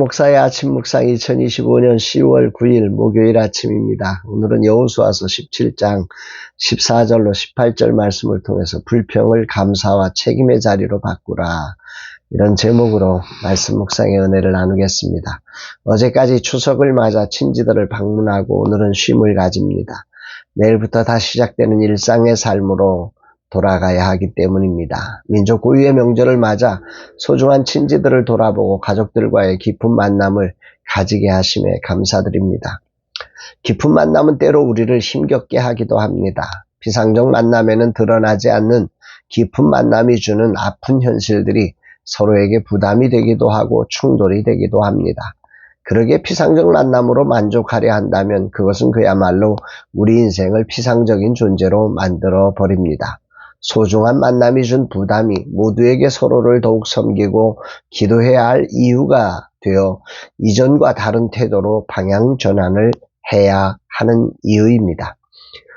목사의 아침 묵상 2025년 10월 9일 목요일 아침입니다. 오늘은 여호수아서 17장 14절로 18절 말씀을 통해서 불평을 감사와 책임의 자리로 바꾸라, 이런 제목으로 말씀 묵상의 은혜를 나누겠습니다. 어제까지 추석을 맞아 친지들을 방문하고 오늘은 쉼을 가집니다. 내일부터 다시 시작되는 일상의 삶으로 돌아가야 하기 때문입니다. 민족 고유의 명절을 맞아 소중한 친지들을 돌아보고 가족들과의 깊은 만남을 가지게 하심에 감사드립니다. 깊은 만남은 때로 우리를 힘겹게 하기도 합니다. 비상적 만남에는 드러나지 않는 깊은 만남이 주는 아픈 현실들이 서로에게 부담이 되기도 하고 충돌이 되기도 합니다. 그러게 피상적 만남으로 만족하려 한다면 그것은 그야말로 우리 인생을 피상적인 존재로 만들어 버립니다. 소중한 만남이 준 부담이 모두에게 서로를 더욱 섬기고 기도해야 할 이유가 되어 이전과 다른 태도로 방향 전환을 해야 하는 이유입니다.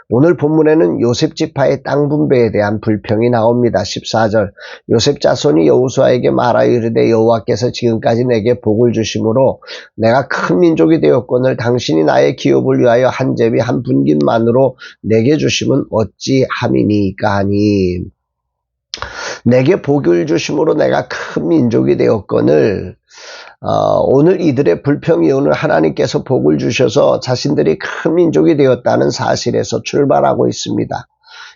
오늘 본문에는 요셉 지파의 땅 분배에 대한 불평이 나옵니다. 14절, 요셉 자손이 여호수아에게 말하여 이르되 여호와께서 지금까지 내게 복을 주심으로 내가 큰 민족이 되었거늘 당신이 나의 기업을 위하여 한 제비 한 분깃만으로 내게 주심은 어찌함이니까 하니, 내게 복을 주심으로 내가 큰 민족이 되었거늘, 오늘 이들의 불평 이유는 하나님께서 복을 주셔서 자신들이 큰 민족이 되었다는 사실에서 출발하고 있습니다.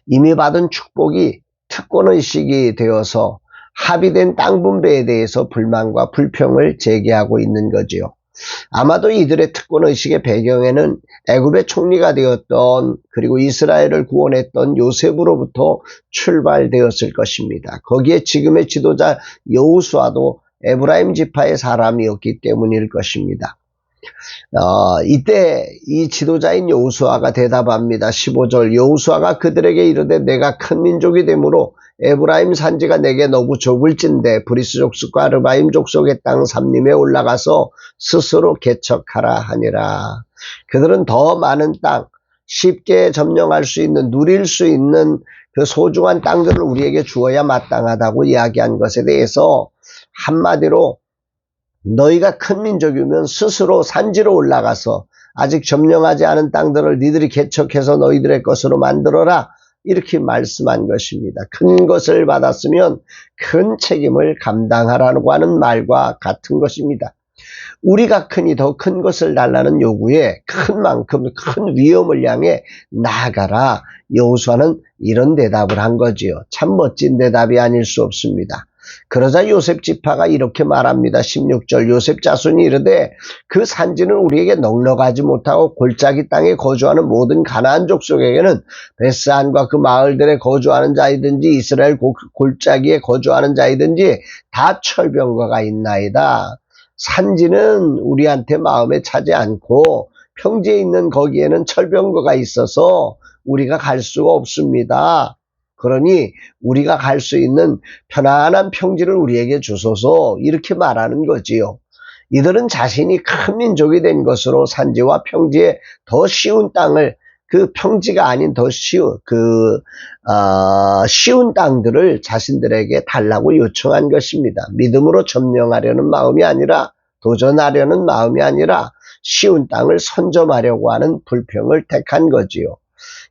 이미 받은 축복이 특권의식이 되어서 합의된 땅 분배에 대해서 불만과 불평을 제기하고 있는 거지요. 아마도 이들의 특권의식의 배경에는 애굽의 총리가 되었던, 그리고 이스라엘을 구원했던 요셉으로부터 출발되었을 것입니다. 거기에 지금의 지도자 여호수아도 에브라임 지파의 사람이었기 때문일 것입니다. 이때 이 지도자인 여호수아가 대답합니다. 15절, 여호수아가 그들에게 이르되 내가 큰 민족이 되므로 에브라임 산지가 내게 너무 좁을진대 브리스 족속과 아르바임 족속의 땅 삼림에 올라가서 스스로 개척하라 하니라. 그들은 더 많은 땅, 쉽게 점령할 수 있는, 누릴 수 있는 그 소중한 땅들을 우리에게 주어야 마땅하다고 이야기한 것에 대해서 한마디로 너희가 큰 민족이면 스스로 산지로 올라가서 아직 점령하지 않은 땅들을 니들이 개척해서 너희들의 것으로 만들어라, 이렇게 말씀한 것입니다. 큰 것을 받았으면 큰 책임을 감당하라고 하는 말과 같은 것입니다. 우리가 크니 더 큰 것을 달라는 요구에 큰 만큼 큰 위험을 향해 나아가라, 여호수아는 이런 대답을 한 거지요. 참 멋진 대답이 아닐 수 없습니다. 그러자 요셉 지파가 이렇게 말합니다. 16절, 요셉 자손이 이르되 그 산지는 우리에게 넉넉하지 못하고 골짜기 땅에 거주하는 모든 가나안 족속에게는 베스안과 그 마을들에 거주하는 자이든지 이스라엘 골짜기에 거주하는 자이든지 다 철병거가 있나이다. 산지는 우리한테 마음에 차지 않고 평지에 있는 거기에는 철병거가 있어서 우리가 갈 수가 없습니다. 그러니 우리가 갈 수 있는 편안한 평지를 우리에게 주소서, 이렇게 말하는 거지요. 이들은 자신이 큰 민족이 된 것으로 산지와 평지에 더 쉬운 땅을, 그 평지가 아닌 더 쉬운 쉬운 땅들을 자신들에게 달라고 요청한 것입니다. 믿음으로 점령하려는 마음이 아니라, 도전하려는 마음이 아니라 쉬운 땅을 선점하려고 하는 불평을 택한 거지요.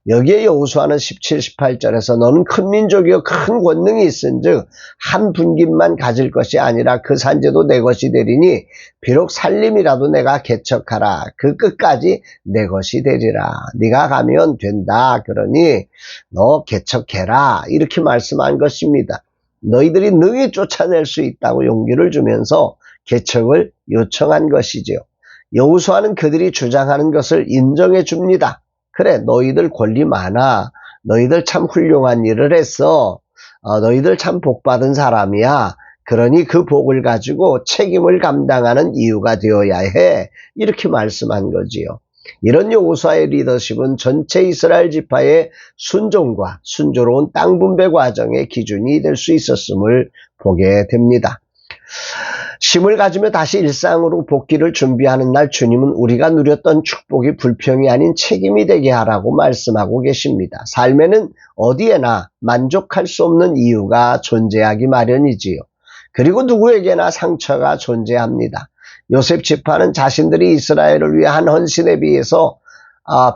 여기에 여호수아는 17, 18절에서 너는 큰 민족이여 큰 권능이 있은즉 한 분깃만 가질 것이 아니라 그 산지도 내 것이 되리니 비록 살림이라도 내가 개척하라, 그 끝까지 내 것이 되리라. 네가 가면 된다. 그러니 너 개척해라, 이렇게 말씀한 것입니다. 너희들이 능히 쫓아낼 수 있다고 용기를 주면서 개척을 요청한 것이지요. 여호수아는 그들이 주장하는 것을 인정해 줍니다. 그래, 너희들 권리 많아. 너희들 참 훌륭한 일을 했어. 너희들 참 복받은 사람이야. 그러니 그 복을 가지고 책임을 감당하는 이유가 되어야 해, 이렇게 말씀한 거지요. 이런 여호수아의 리더십은 전체 이스라엘 지파의 순종과 순조로운 땅 분배 과정의 기준이 될 수 있었음을 보게 됩니다. 쉼을 가지며 다시 일상으로 복귀를 준비하는 날, 주님은 우리가 누렸던 축복이 불평이 아닌 책임이 되게 하라고 말씀하고 계십니다. 삶에는 어디에나 만족할 수 없는 이유가 존재하기 마련이지요. 그리고 누구에게나 상처가 존재합니다. 요셉 지파는 자신들이 이스라엘을 위해 한 헌신에 비해서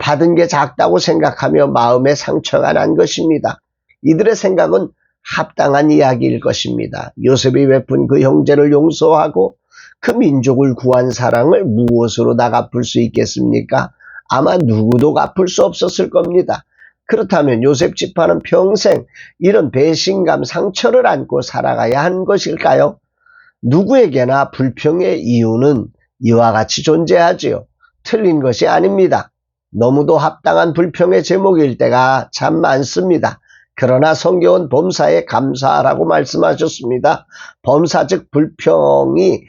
받은 게 작다고 생각하며 마음에 상처가 난 것입니다. 이들의 생각은 합당한 이야기일 것입니다. 요셉이 베푼 그 형제를 용서하고 그 민족을 구한 사랑을 무엇으로 다 갚을 수 있겠습니까? 아마 누구도 갚을 수 없었을 겁니다. 그렇다면 요셉 지파는 평생 이런 배신감, 상처를 안고 살아가야 한 것일까요? 누구에게나 불평의 이유는 이와 같이 존재하지요. 틀린 것이 아닙니다. 너무도 합당한 불평의 제목일 때가 참 많습니다. 그러나 성경은 범사에 감사하라고 말씀하셨습니다. 범사 즉 불평의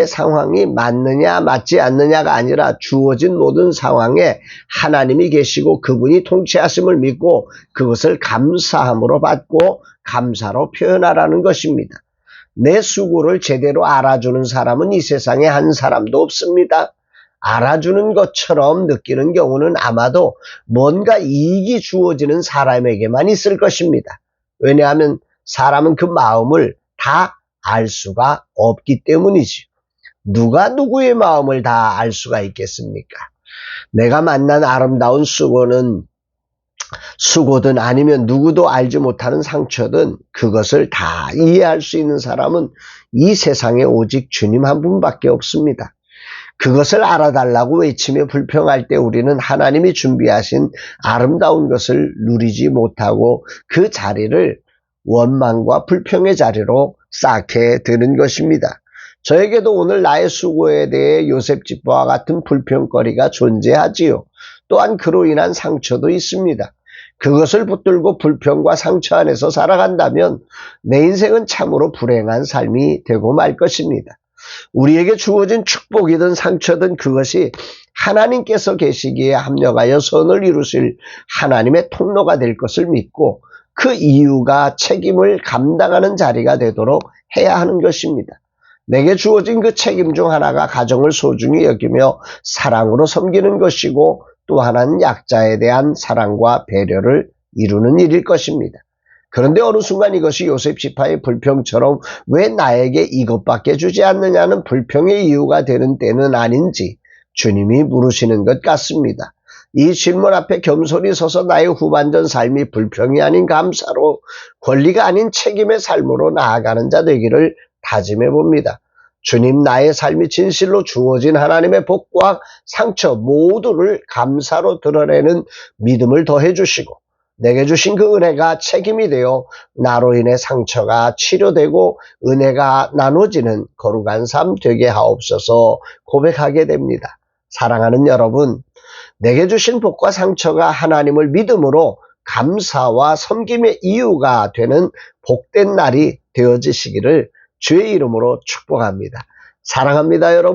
상황이 맞느냐 맞지 않느냐가 아니라 주어진 모든 상황에 하나님이 계시고 그분이 통치하심을 믿고 그것을 감사함으로 받고 감사로 표현하라는 것입니다. 내 수고를 제대로 알아주는 사람은 이 세상에 한 사람도 없습니다. 알아주는 것처럼 느끼는 경우는 아마도 뭔가 이익이 주어지는 사람에게만 있을 것입니다. 왜냐하면 사람은 그 마음을 다 알 수가 없기 때문이지요. 누가 누구의 마음을 다 알 수가 있겠습니까? 내가 만난 아름다운 수고든 아니면 누구도 알지 못하는 상처든 그것을 다 이해할 수 있는 사람은 이 세상에 오직 주님 한 분밖에 없습니다. 그것을 알아달라고 외치며 불평할 때 우리는 하나님이 준비하신 아름다운 것을 누리지 못하고 그 자리를 원망과 불평의 자리로 쌓게 되는 것입니다. 저에게도 오늘 나의 수고에 대해 요셉 지파와 같은 불평거리가 존재하지요. 또한 그로 인한 상처도 있습니다. 그것을 붙들고 불평과 상처 안에서 살아간다면 내 인생은 참으로 불행한 삶이 되고 말 것입니다. 우리에게 주어진 축복이든 상처든 그것이 하나님께서 계시기에 합력하여 선을 이루실 하나님의 통로가 될 것을 믿고 그 이유가 책임을 감당하는 자리가 되도록 해야 하는 것입니다. 내게 주어진 그 책임 중 하나가 가정을 소중히 여기며 사랑으로 섬기는 것이고 또 하나는 약자에 대한 사랑과 배려를 이루는 일일 것입니다. 그런데 어느 순간 이것이 요셉 지파의 불평처럼 왜 나에게 이것밖에 주지 않느냐는 불평의 이유가 되는 때는 아닌지 주님이 물으시는 것 같습니다. 이 질문 앞에 겸손히 서서 나의 후반전 삶이 불평이 아닌 감사로 권리가 아닌 책임의 삶으로 나아가는 자 되기를 다짐해 봅니다. 주님, 나의 삶이 진실로 주어진 하나님의 복과 상처 모두를 감사로 드러내는 믿음을 더해 주시고 내게 주신 그 은혜가 책임이 되어 나로 인해 상처가 치료되고 은혜가 나눠지는 거룩한 삶 되게 하옵소서 고백하게 됩니다. 사랑하는 여러분, 내게 주신 복과 상처가 하나님을 믿음으로 감사와 섬김의 이유가 되는 복된 날이 되어지시기를 주의 이름으로 축복합니다. 사랑합니다, 여러분.